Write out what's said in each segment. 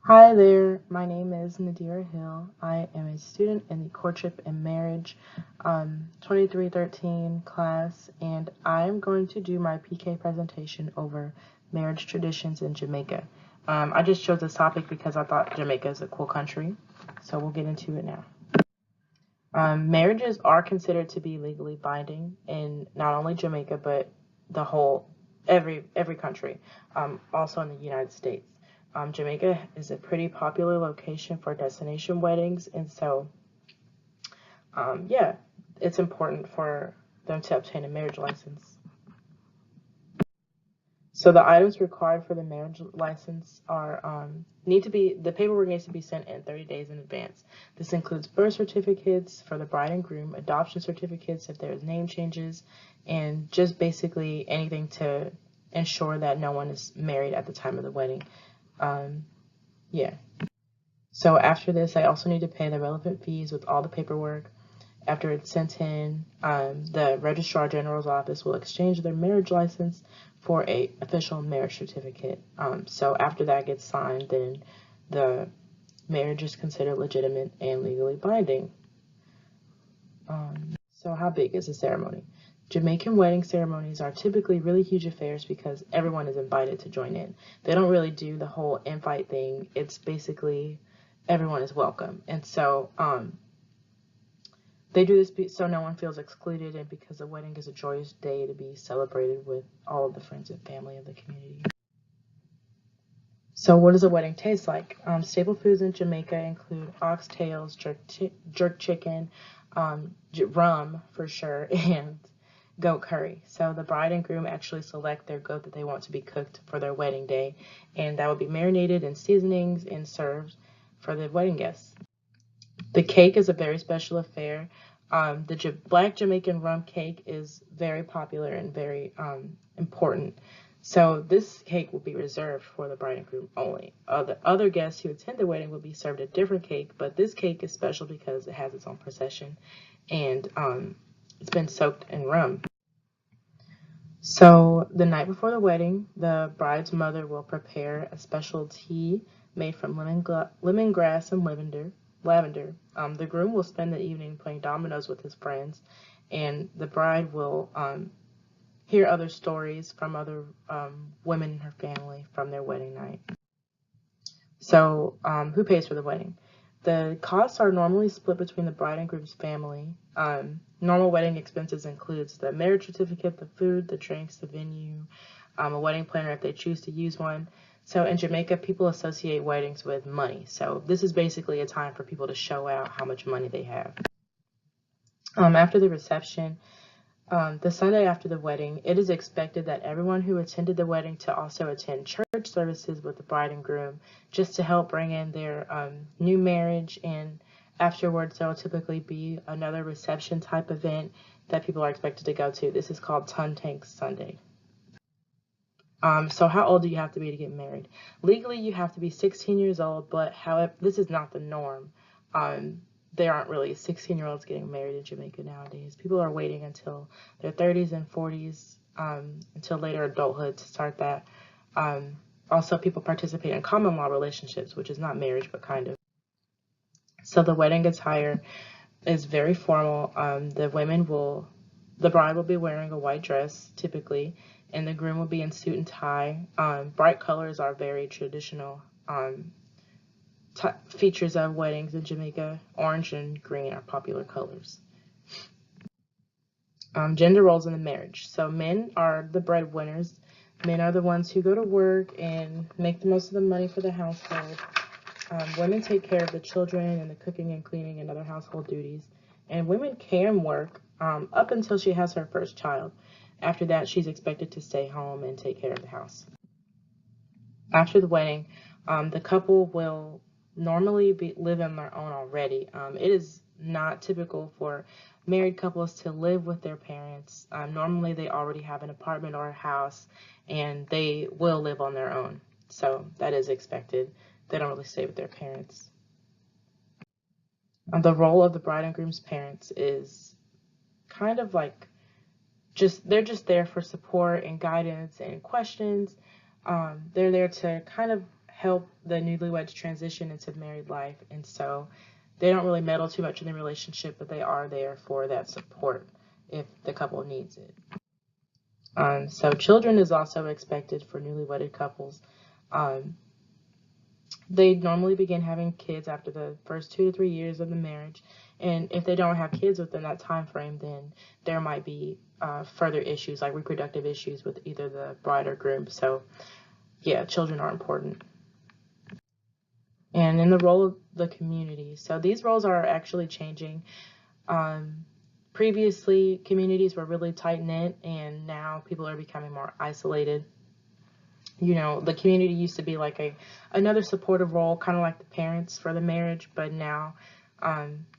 Hi there, my name is Nadira Hill. I am a student in the Courtship and Marriage 2313 class, and I'm going to do my PK presentation over marriage traditions in Jamaica. I just chose this topic because I thought Jamaica is a cool country, so we'll get into it now. Marriages are considered to be legally binding in not only Jamaica, but the whole, every country, also in the United States. Jamaica is a pretty popular location for destination weddings, and so, yeah, it's important for them to obtain a marriage license. So the items required for the marriage license are the paperwork needs to be sent in 30 days in advance. This includes birth certificates for the bride and groom, adoption certificates if there's name changes, and just basically anything to ensure that no one is married at the time of the wedding. Yeah. So after this, I also need to pay the relevant fees with all the paperwork. After it's sent in, the Registrar General's office will exchange their marriage license for a official marriage certificate. So after that gets signed, then the marriage is considered legitimate and legally binding. So how big is the ceremony? Jamaican wedding ceremonies are typically really huge affairs because everyone is invited to join in. They don't really do the whole invite thing. It's basically everyone is welcome. And so they do this so no one feels excluded and because the wedding is a joyous day to be celebrated with all of the friends and family of the community. So what does a wedding taste like? Staple foods in Jamaica include oxtails, jerk chicken, rum for sure, and goat curry. So the bride and groom actually select their goat that they want to be cooked for their wedding day, and that will be marinated in seasonings and served for the wedding guests. The cake is a very special affair. The Black Jamaican rum cake is very popular and very important. So this cake will be reserved for the bride and groom only. Other guests who attend the wedding will be served a different cake, but this cake is special because it has its own procession and it's been soaked in rum. So the night before the wedding, the bride's mother will prepare a special tea made from lemongrass and lavender. The groom will spend the evening playing dominoes with his friends, and the bride will hear other stories from other women in her family from their wedding night. So who pays for the wedding? The costs are normally split between the bride and groom's family. Normal wedding expenses includes the marriage certificate, the food, the drinks, the venue, a wedding planner if they choose to use one. So in Jamaica, people associate weddings with money. So this is basically a time for people to show out how much money they have. After the reception, the Sunday after the wedding, it is expected that everyone who attended the wedding to also attend church services with the bride and groom just to help bring in their new marriage. And afterwards, there will typically be another reception type event that people are expected to go to. This is called Ton Tank Sunday. So how old do you have to be to get married? Legally, you have to be 16 years old, but however, this is not the norm. There aren't really 16-year-olds getting married in Jamaica nowadays. People are waiting until their 30s and 40s, until later adulthood to start that. Also, people participate in common law relationships, which is not marriage, but kind of. So the wedding attire is very formal. The bride will be wearing a white dress, typically, and the groom will be in suit and tie. Bright colors are very traditional features of weddings in Jamaica. Orange and green are popular colors. Gender roles in the marriage. So men are the breadwinners. Men are the ones who go to work and make the most of the money for the household. Women take care of the children and the cooking and cleaning and other household duties. And women can work up until she has her first child. After that, she's expected to stay home and take care of the house. After the wedding, the couple will normally live on their own already. It is not typical for married couples to live with their parents. Normally, they already have an apartment or a house, and they will live on their own. So that is expected. They don't really stay with their parents. The role of the bride and groom's parents is kind of like they're just there for support and guidance and questions. They're there to kind of help the newlyweds transition into married life, and so they don't really meddle too much in the relationship, but they are there for that support if the couple needs it. So children is also expected for newly wedded couples. They normally begin having kids after the first 2 to 3 years of the marriage, and if they don't have kids within that time frame, then there might be further issues like reproductive issues with either the bride or groom. So yeah, children are important. And in the role of the community, so these roles are actually changing. Previously, communities were really tight-knit, and now people are becoming more isolated. The community used to be like another supportive role, kind of like the parents for the marriage, but now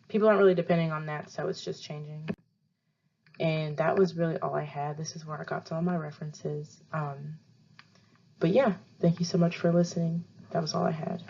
people aren't really depending on that, so it's just changing. And that was really all I had. This is where I got some of my references. But yeah, thank you so much for listening. That was all I had.